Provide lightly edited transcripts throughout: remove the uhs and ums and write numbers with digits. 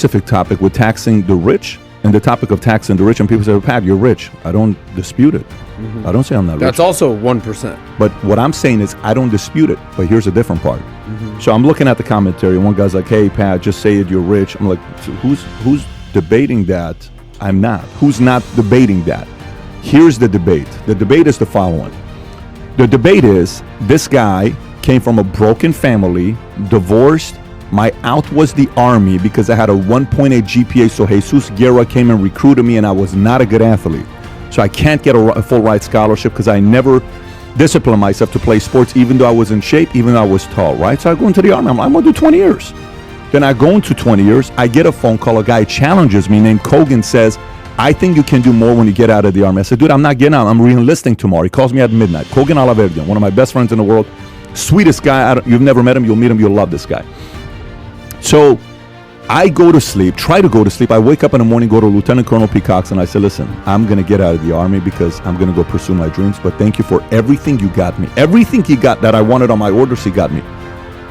specific topic with taxing the rich and the topic of taxing the rich, and people say, well, Pat, you're rich. I don't dispute it. I don't say I'm not rich. That's also 1%. But what I'm saying is I don't dispute it. But here's a different part. So I'm looking at the commentary. One guy's like, hey, Pat, just say it, you're rich. I'm like, so who's debating that? I'm not. Who's not debating that? Here's the debate. The debate is the following. The debate is this guy came from a broken family, divorced. My out was the Army because I had a 1.8 GPA. So Jesus Guerra came and recruited me, and I was not a good athlete. So I can't get a full ride scholarship because I never disciplined myself to play sports, even though I was in shape, even though I was tall, right? So I go into the Army. I'm going to do 20 years. Then I go into 20 years. I get a phone call. A guy challenges me named Kogan, says, I think you can do more when you get out of the Army. I said, dude, I'm not getting out. I'm re-enlisting tomorrow. He calls me at midnight. Kogan Alaverdian, one of my best friends in the world. Sweetest guy. You've never met him. You'll meet him. You'll love this guy. So I go to sleep, try to go to sleep. I wake up in the morning, go to Lieutenant Colonel Peacocks, and I say, listen, I'm going to get out of the Army because I'm going to go pursue my dreams. But thank you for everything you got me. Everything you got that I wanted on my orders, he got me.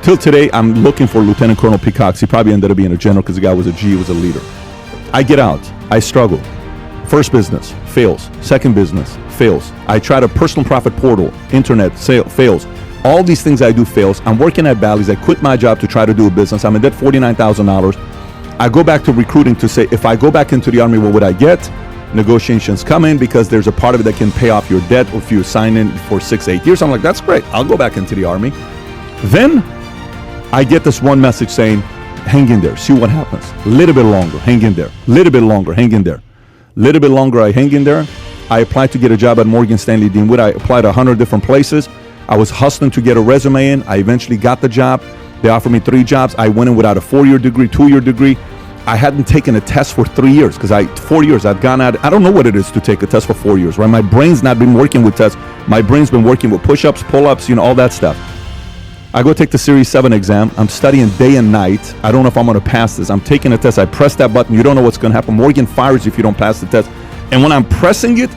Till today, I'm looking for Lieutenant Colonel Peacocks. He probably ended up being a general because the guy was a G, he was a leader. I get out. I struggle. First business, fails. Second business, fails. I tried a personal profit portal, internet, fails. All these things I do fails. I'm working at Bally's. I quit my job to try to do a business. I'm in debt $49,000. I go back to recruiting to say, if I go back into the Army, what would I get? Negotiations come in because there's a part of it that can pay off your debt if you sign in for 6-8 years. I'm like, that's great. I'll go back into the Army. Then I get this one message saying, hang in there, see what happens. A little bit longer, hang in there. A little bit longer, hang in there. A little bit longer, I hang in there. I applied to get a job at Morgan Stanley Deanwood. I applied 100 different places. I was hustling to get a resume in. I eventually got the job. They offered me 3 jobs. I went in without a 4-year degree, 2-year degree. I hadn't taken a test for 3 years because 4 years I've gone out. I don't know what it is to take a test for 4 years, right? My brain's not been working with tests. My brain's been working with push-ups, pull-ups, all that stuff. I go take the Series 7 exam. I'm studying day and night. I don't know if I'm going to pass this. I'm taking a test. I press that button. You don't know what's going to happen. Morgan fires you if you don't pass the test. And when I'm pressing it,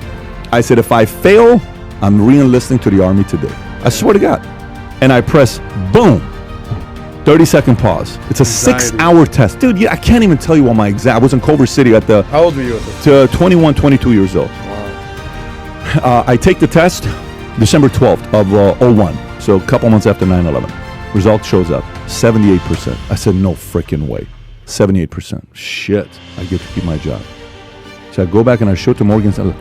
I said, if I fail, I'm re-enlisting to the Army today. I swear to God. And I press, boom, 30-second pause. It's a 6-hour test. Dude, I can't even tell you what my exam. I was in Culver City at the... How old were you at this? 21, 22 years old. Wow. I take the test December 12th of 01. So a couple months after 9/11. Result shows up, 78%. I said, no freaking way. 78%. Shit, I get to keep my job. So I go back and I show it to Morgan and say,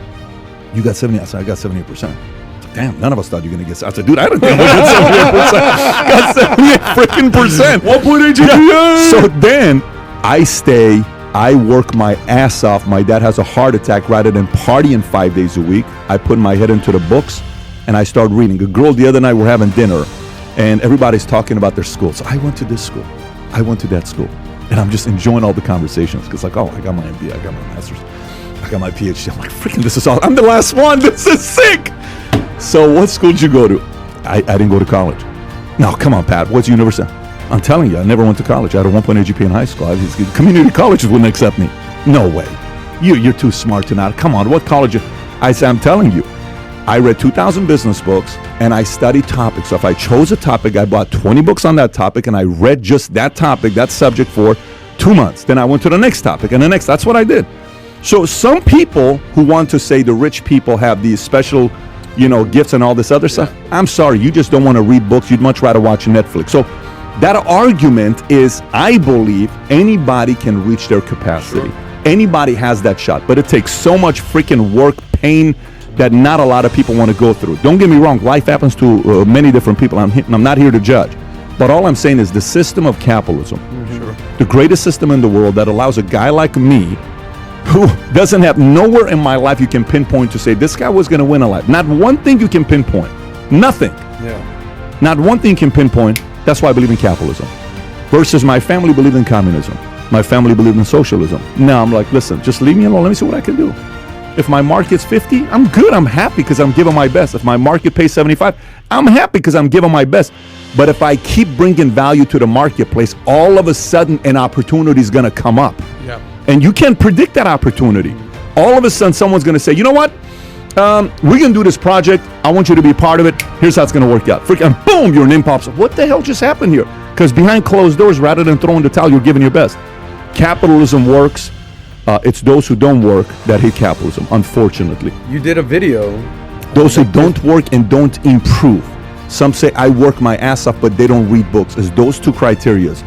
you got 70? I said, I got 78%. Damn, none of us thought you were going to get... I said, dude, I don't think I'm going to get 78%. Got 78 freaking percent. 1.8 GPA. Yeah. So then I stay, I work my ass off. My dad has a heart attack. Rather than partying 5 days a week, I put my head into the books and I start reading. A girl the other night, we're having dinner and everybody's talking about their school. So I went to this school. I went to that school. And I'm just enjoying all the conversations because like, oh, I got my MBA, I got my master's, I got my PhD. I'm like, freaking, this is all. I'm the last one. This is sick. So what school did you go to? I didn't go to college. No, come on, Pat. What's university? I'm telling you, I never went to college. I had a 1.8 GPA in high school. Community colleges wouldn't accept me. No way. You're too smart to not. Come on, what college? I said, I'm telling you. I read 2,000 business books and I studied topics. So if I chose a topic, I bought 20 books on that topic and I read just that topic, that subject for 2 months. Then I went to the next topic and the next. That's what I did. So some people who want to say the rich people have these special, gifts and all this other stuff. I'm sorry, you just don't want to read books. You'd much rather watch Netflix. So that argument is, I believe anybody can reach their capacity. Sure. Anybody has that shot, but it takes so much freaking work, pain, that not a lot of people want to go through. Don't get me wrong, life happens to many different people. I'm not here to judge. But all I'm saying is the system of capitalism, the greatest system in the world that allows a guy like me, who doesn't have nowhere in my life you can pinpoint to say this guy was going to win a life. Not one thing you can pinpoint. Nothing. Yeah. Not one thing you can pinpoint. That's why I believe in capitalism. Versus my family believed in communism. My family believed in socialism. Now I'm like, listen, just leave me alone. Let me see what I can do. If my market's 50, I'm good. I'm happy because I'm giving my best. If my market pays 75, I'm happy because I'm giving my best. But if I keep bringing value to the marketplace, all of a sudden an opportunity is going to come up. Yeah. And you can't predict that opportunity. All of a sudden someone's going to say, you know what? We're going to do this project. I want you to be part of it. Here's how it's going to work out. And boom, your name pops up. What the hell just happened here? Because behind closed doors, rather than throwing the towel, you're giving your best. Capitalism works. It's those who don't work that hate capitalism, unfortunately. You did a video. Those who don't work and don't improve. Some say, I work my ass off, but they don't read books. It's those two criterias.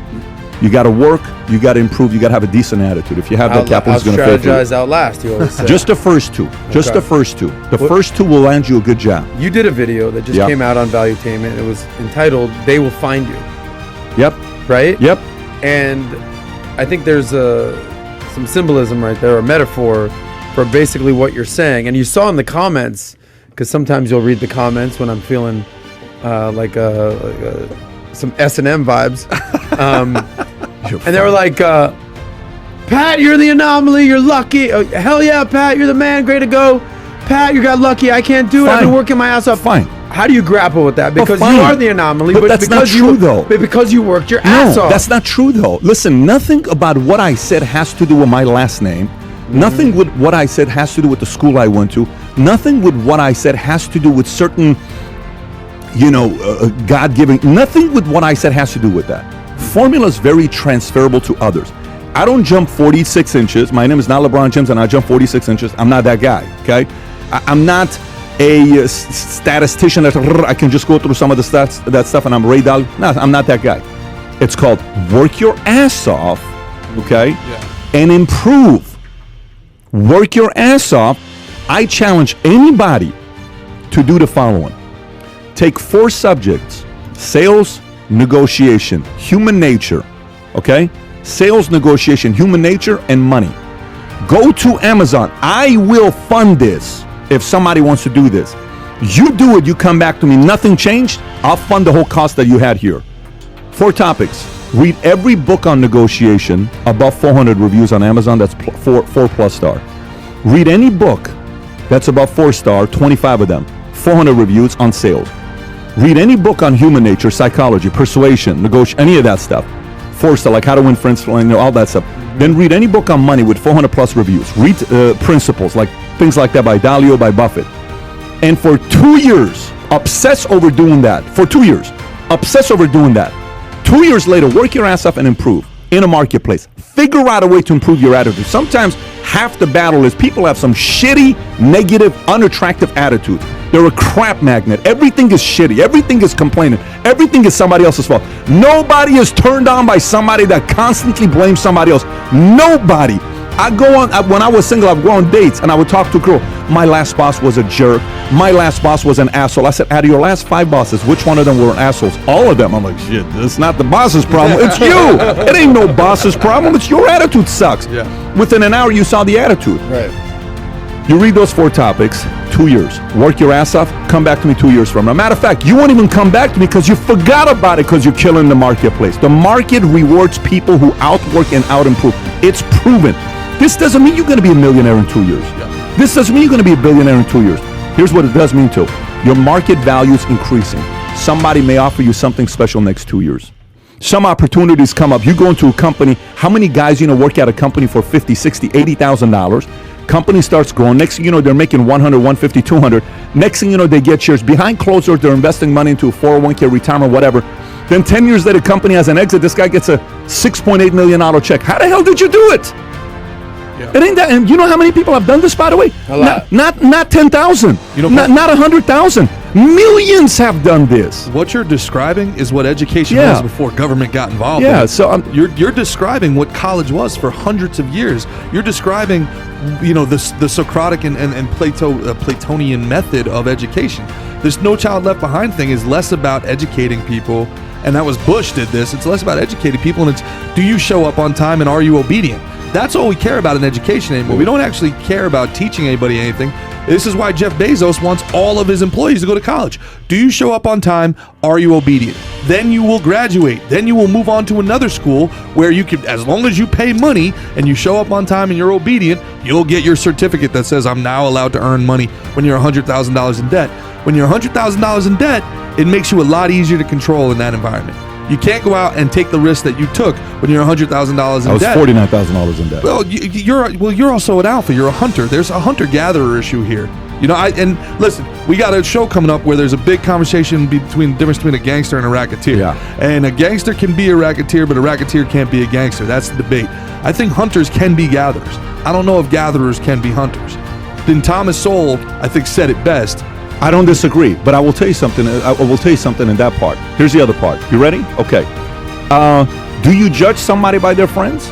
You got to work, you got to improve, you got to have a decent attitude. If you have that, capitalism is going to fail. Strategize, outlast, you always say. Just the first two. Just Okay. the first two. The first two will land you a good job. You did a video that just Yeah. came out on Valuetainment. It was entitled, They Will Find You, Yep. right? Yep. And I think there's some symbolism right there, a metaphor for basically what you're saying. And you saw in the comments, because sometimes you'll read the comments when I'm feeling like some S&M vibes. And they were like, Pat, you're the anomaly. You're lucky. Oh, hell yeah, Pat, you're the man. Great to go. Pat, you got lucky. I can't do it. I've been Fine. working my ass off. Fine. How do you grapple with that? Because fine. you are the anomaly. But that's not because true, you, though. But because you worked your ass No, off. that's not true, though. Listen, nothing about what I said has to do with my last name. Nothing with what I said has to do with the school I went to. Nothing with what I said has to do with certain, God-given. Nothing with what I said has to do with that. Formula is very transferable to others. I don't jump 46 inches. My name is not LeBron James, and I jump 46 inches. I'm not that guy, okay? I'm not a statistician that I can just go through some of the stats, that stuff, and I'm Ray Dalio. No, I'm not that guy. It's called work your ass off, okay? And improve. Work your ass off. I challenge anybody to do the following. Take 4 subjects: sales, negotiation, human nature, okay? Sales, negotiation, human nature, and money. Go to Amazon. I will fund this if somebody wants to do this. You do it, you come back to me, nothing changed, I'll fund the whole cost that you had here. 4 topics. Read every book on negotiation, above 400 reviews on Amazon, that's 4+ star. Read any book that's above 4-star, 25 of them, 400 reviews on sales. Read any book on human nature, psychology, persuasion, negotiation, any of that stuff. 4-star, like how to win friends, all that stuff. Then read any book on money with 400+ reviews. Read Principles, like things like that by Dalio, by Buffett. And for 2 years, obsess over doing that. For 2 years, obsess over doing that. 2 years later, work your ass off and improve in a marketplace. Figure out a way to improve your attitude. Sometimes half the battle is people have some shitty, negative, unattractive attitude. They're a crap magnet. Everything is shitty. Everything is complaining. Everything is somebody else's fault. Nobody is turned on by somebody that constantly blames somebody else. Nobody. I go on, when I was single, I would go on dates and I would talk to a girl. My last boss was a jerk. My last boss was an asshole. I said, out of your last 5 bosses, which one of them were assholes? All of them. I'm like, shit, it's not the boss's problem. It's you. It ain't no boss's problem. It's your attitude sucks. Yeah. Within an hour, you saw the attitude. Right. You read those 4 topics, 2 years. Work your ass off, come back to me 2 years from now. Matter of fact, you won't even come back to me because you forgot about it because you're killing the marketplace. The market rewards people who outwork and out-improve. It's proven. This doesn't mean you're going to be a millionaire in 2 years. Yeah. This doesn't mean you're going to be a billionaire in 2 years. Here's what it does mean to. Your market value is increasing. Somebody may offer you something special next 2 years. Some opportunities come up. You go into a company, how many guys work at a company for $50, $60, $80,000? Company starts growing. Next thing you know, they're making 100, 150, 200. Next thing you know, they get shares. Behind closed doors, they're investing money into a 401k, retirement, whatever. Then 10 years later, company has an exit. This guy gets a $6.8 million check. How the hell did you do it? Yeah. It ain't that. And you know how many people have done this, by the way? A lot. Not 10,000. Not 100,000. Millions have done this. What you're describing is what education Yeah. was before government got involved. Yeah, in it. so you're describing what college was for hundreds of years. You're describing, the Socratic and Platonian method of education. This No Child Left Behind thing is less about educating people, and that was Bush did this. It's less about educating people, and it's do you show up on time and are you obedient? That's all we care about in education anymore. We don't actually care about teaching anybody anything. This is why Jeff Bezos wants all of his employees to go to college. Do you show up on time? Are you obedient? Then you will graduate. Then you will move on to another school where you can, as long as you pay money and you show up on time and you're obedient, you'll get your certificate that says I'm now allowed to earn money when you're $100,000 in debt. When you're $100,000 in debt, it makes you a lot easier to control in that environment. You can't go out and take the risk that you took when you're $100,000 in I was debt. $49,000 in debt. Well, you're also an alpha. You're a hunter. There's a hunter-gatherer issue here. You know, and listen, we got a show coming up where there's a big conversation between the difference between a gangster and a racketeer. Yeah. And a gangster can be a racketeer, but a racketeer can't be a gangster. That's the debate. I think hunters can be gatherers. I don't know if gatherers can be hunters. Then Thomas Sowell, I think, said it best. I don't disagree, but I will tell you something. I will tell you something in that part. Here's the other part. You ready? Okay. Do you judge somebody by their friends?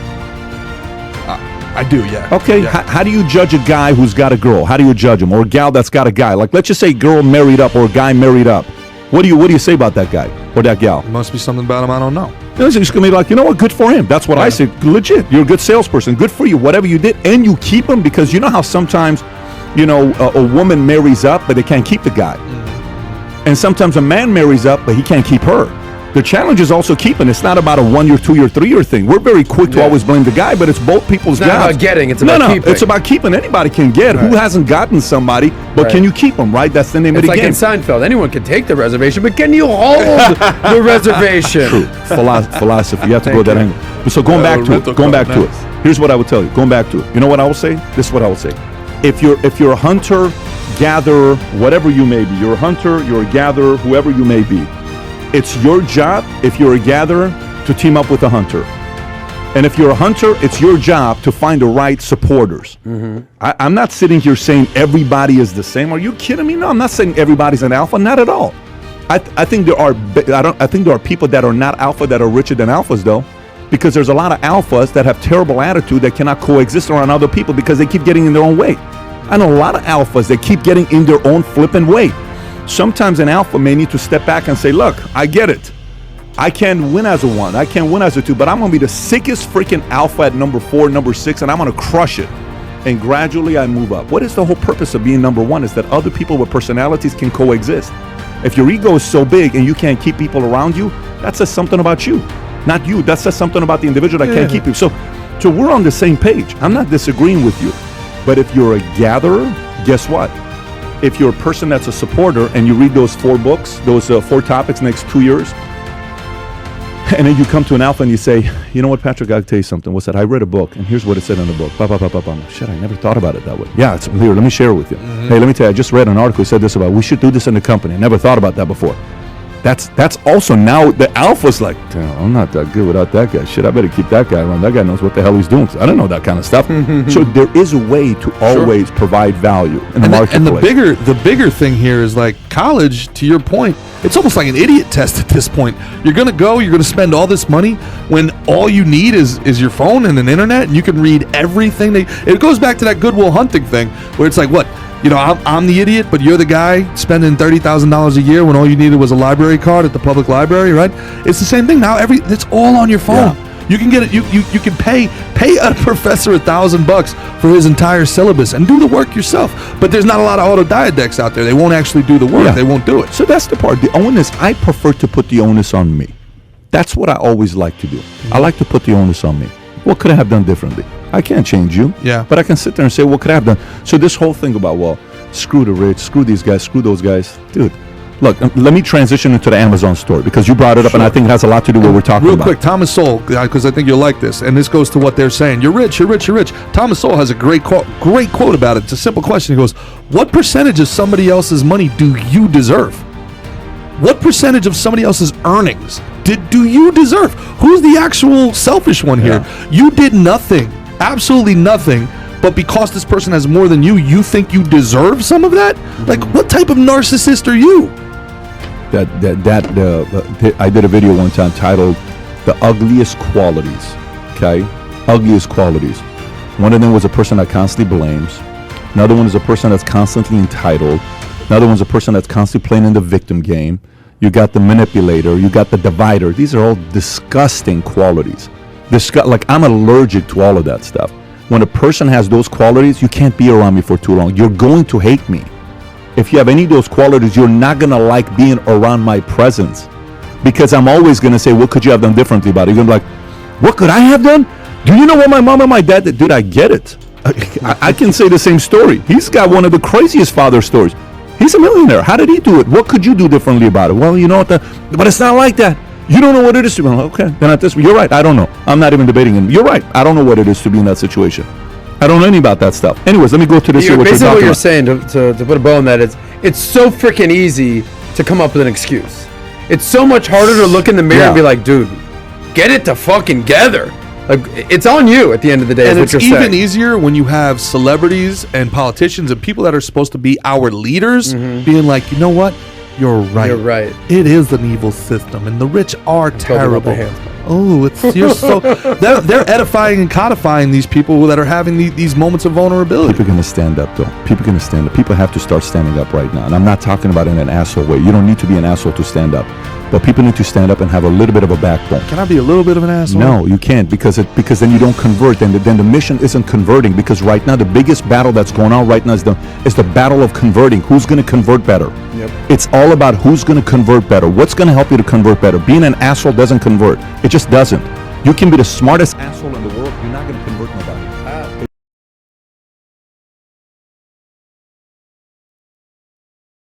I do, yeah. Okay. Yeah. How do you judge a guy who's got a girl? How do you judge him? Or a gal that's got a guy? Like, let's just say girl married up or a guy married up. What do you say about that guy or that gal? Must be something about him I don't know. You're just gonna be like, you know what? Good for him. That's what I say. Legit. You're a good salesperson. Good for you. Whatever you did, and you keep him because you know how sometimes, you know, a woman marries up but they can't keep the guy, and sometimes a man marries up but he can't keep her. The challenge is also keeping. It's not about a 1 year, 2 year, 3 year thing. We're very quick to always blame the guy, but it's both people's It's not jobs. about getting, it's about keeping. It's about keeping. Anybody can get. Who hasn't gotten somebody, but can you keep them, right? That's the name of It's the like game. in Seinfeld. Anyone can take the reservation, but can you hold the reservation? True. Philosophy. You have to go that angle. But so going back to it. Going back to it. Here's what I would tell you. Going back to it. You know what I will say? This is what I will say. If you're a hunter, gatherer, whatever you may be, you're a hunter, you're a gatherer, whoever you may be, it's your job, if you're a gatherer, to team up with a hunter. And if you're a hunter, it's your job to find the right supporters. I'm not sitting here saying everybody is the same. Are you kidding me? No, I'm not saying everybody's an alpha. Not at all. I think there are I think there are people that are not alpha that are richer than alphas, though, because there's a lot of alphas that have terrible attitude that cannot coexist around other people because they keep getting in their own way. I know a lot of alphas that keep getting in their own flipping way. Sometimes an alpha may need to step back and say, look, I get it. I can't win as a 1. I can't win as a 2, but I'm going to be the sickest freaking alpha at number 4, number 6, and I'm going to crush it. And gradually I move up. What is the whole purpose of being number 1? Is that other people with personalities can coexist. If your ego is so big and you can't keep people around you, that says something about you. Not you. That says something about the individual that can't keep you. So we're on the same page. I'm not disagreeing with you. But if you're a gatherer, guess what? If you're a person that's a supporter and you read those 4 books, those 4 topics next 2 years, and then you come to an alpha and you say, you know what, Patrick, I'll tell you something. What's that? I read a book, and here's what it said in the book. Shit, I never thought about it that way. Yeah, it's here. Let me share it with you. Hey, let me tell you, I just read an article that said this about, we should do this in the company. I never thought about that before. That's also now the alpha's like, damn, I'm not that good without that guy. Shit, I better keep that guy around. That guy knows what the hell he's doing. I don't know that kind of stuff. So there is a way to always provide value in the marketplace. And the bigger thing here is like college, to your point, it's almost like an idiot test at this point. You're going to spend all this money when all you need is your phone and an internet, and you can read everything. It goes back to that Good Will Hunting thing where it's like, what? You know, I'm the idiot, but you're the guy spending $30,000 a year when all you needed was a library card at the public library, right? It's the same thing now. It's all on your phone. Yeah. You can get it. You can pay a professor $1,000 for his entire syllabus and do the work yourself. But there's not a lot of autodidacts out there. They won't actually do the work. Yeah. They won't do it. So that's the part. The onus. I prefer to put the onus on me. That's what I always like to do. I like to put the onus on me. What could I have done differently? I can't change you. Yeah. But I can sit there and say, what could I have done? So this whole thing about, well, screw the rich, screw these guys, screw those guys. Dude, look, let me transition into the Amazon story because you brought it up and I think it has a lot to do with what we're talking about. Real quick, Thomas Sowell, because I think you'll like this, and this goes to what they're saying. You're rich, you're rich, you're rich. Thomas Sowell has a great quote about it. It's a simple question. He goes, what percentage of somebody else's money do you deserve? What percentage of somebody else's earnings do you deserve? Who's the actual selfish one here? You did nothing. Absolutely nothing, but because this person has more than you think you deserve some of that? Like, what type of narcissist are you? I did a video one time titled "The Ugliest Qualities." Okay, ugliest qualities. One of them was a person that constantly blames. Another one is a person that's constantly entitled. Another one's a person that's constantly playing in the victim game. You got the manipulator. You got the divider. These are all disgusting qualities. Like, I'm allergic to all of that stuff. When a person has those qualities, you can't be around me for too long. You're going to hate me. If you have any of those qualities, you're not going to like being around my presence, because I'm always going to say, what could you have done differently about it? You're going to be like, what could I have done? Do you know what my mom and my dad did? Dude, I get it. I can say the same story. He's got one of the craziest father stories. He's a millionaire. How did he do it? What could you do differently about it? Well, you know what? But it's not like that. You don't know what it is to be. I'm like, okay, then at this, you're right. I don't know. I'm not even debating him. You're right. I don't know what it is to be in that situation. I don't know anything about that stuff. Anyways, let me go to this. Basically, what you're saying, to put a bow on that, is it's so freaking easy to come up with an excuse. It's so much harder to look in the mirror and be like, dude, get it to fucking together. Like, it's on you at the end of the day. And is it's what you're even saying. easier when you have celebrities and politicians and people that are supposed to be our leaders being like, you know what? You're right. You're right. It is an evil system, and the rich are Rub terrible. their hands. Oh, you're so they're edifying and codifying these people that are having these moments of vulnerability. People are going to stand up, though. People are going to stand up. People have to start standing up right now. And I'm not talking about in an asshole way. You don't need to be an asshole to stand up. But people need to stand up and have a little bit of a backbone. Can I be a little bit of an asshole? No, you can't, because then you don't convert, and then the mission isn't converting. Because right now the biggest battle that's going on right now is the battle of converting. Who's going to convert better? Yep. It's all about who's going to convert better. What's going to help you to convert better? Being an asshole doesn't convert. It just doesn't. You can be the smartest asshole in the world.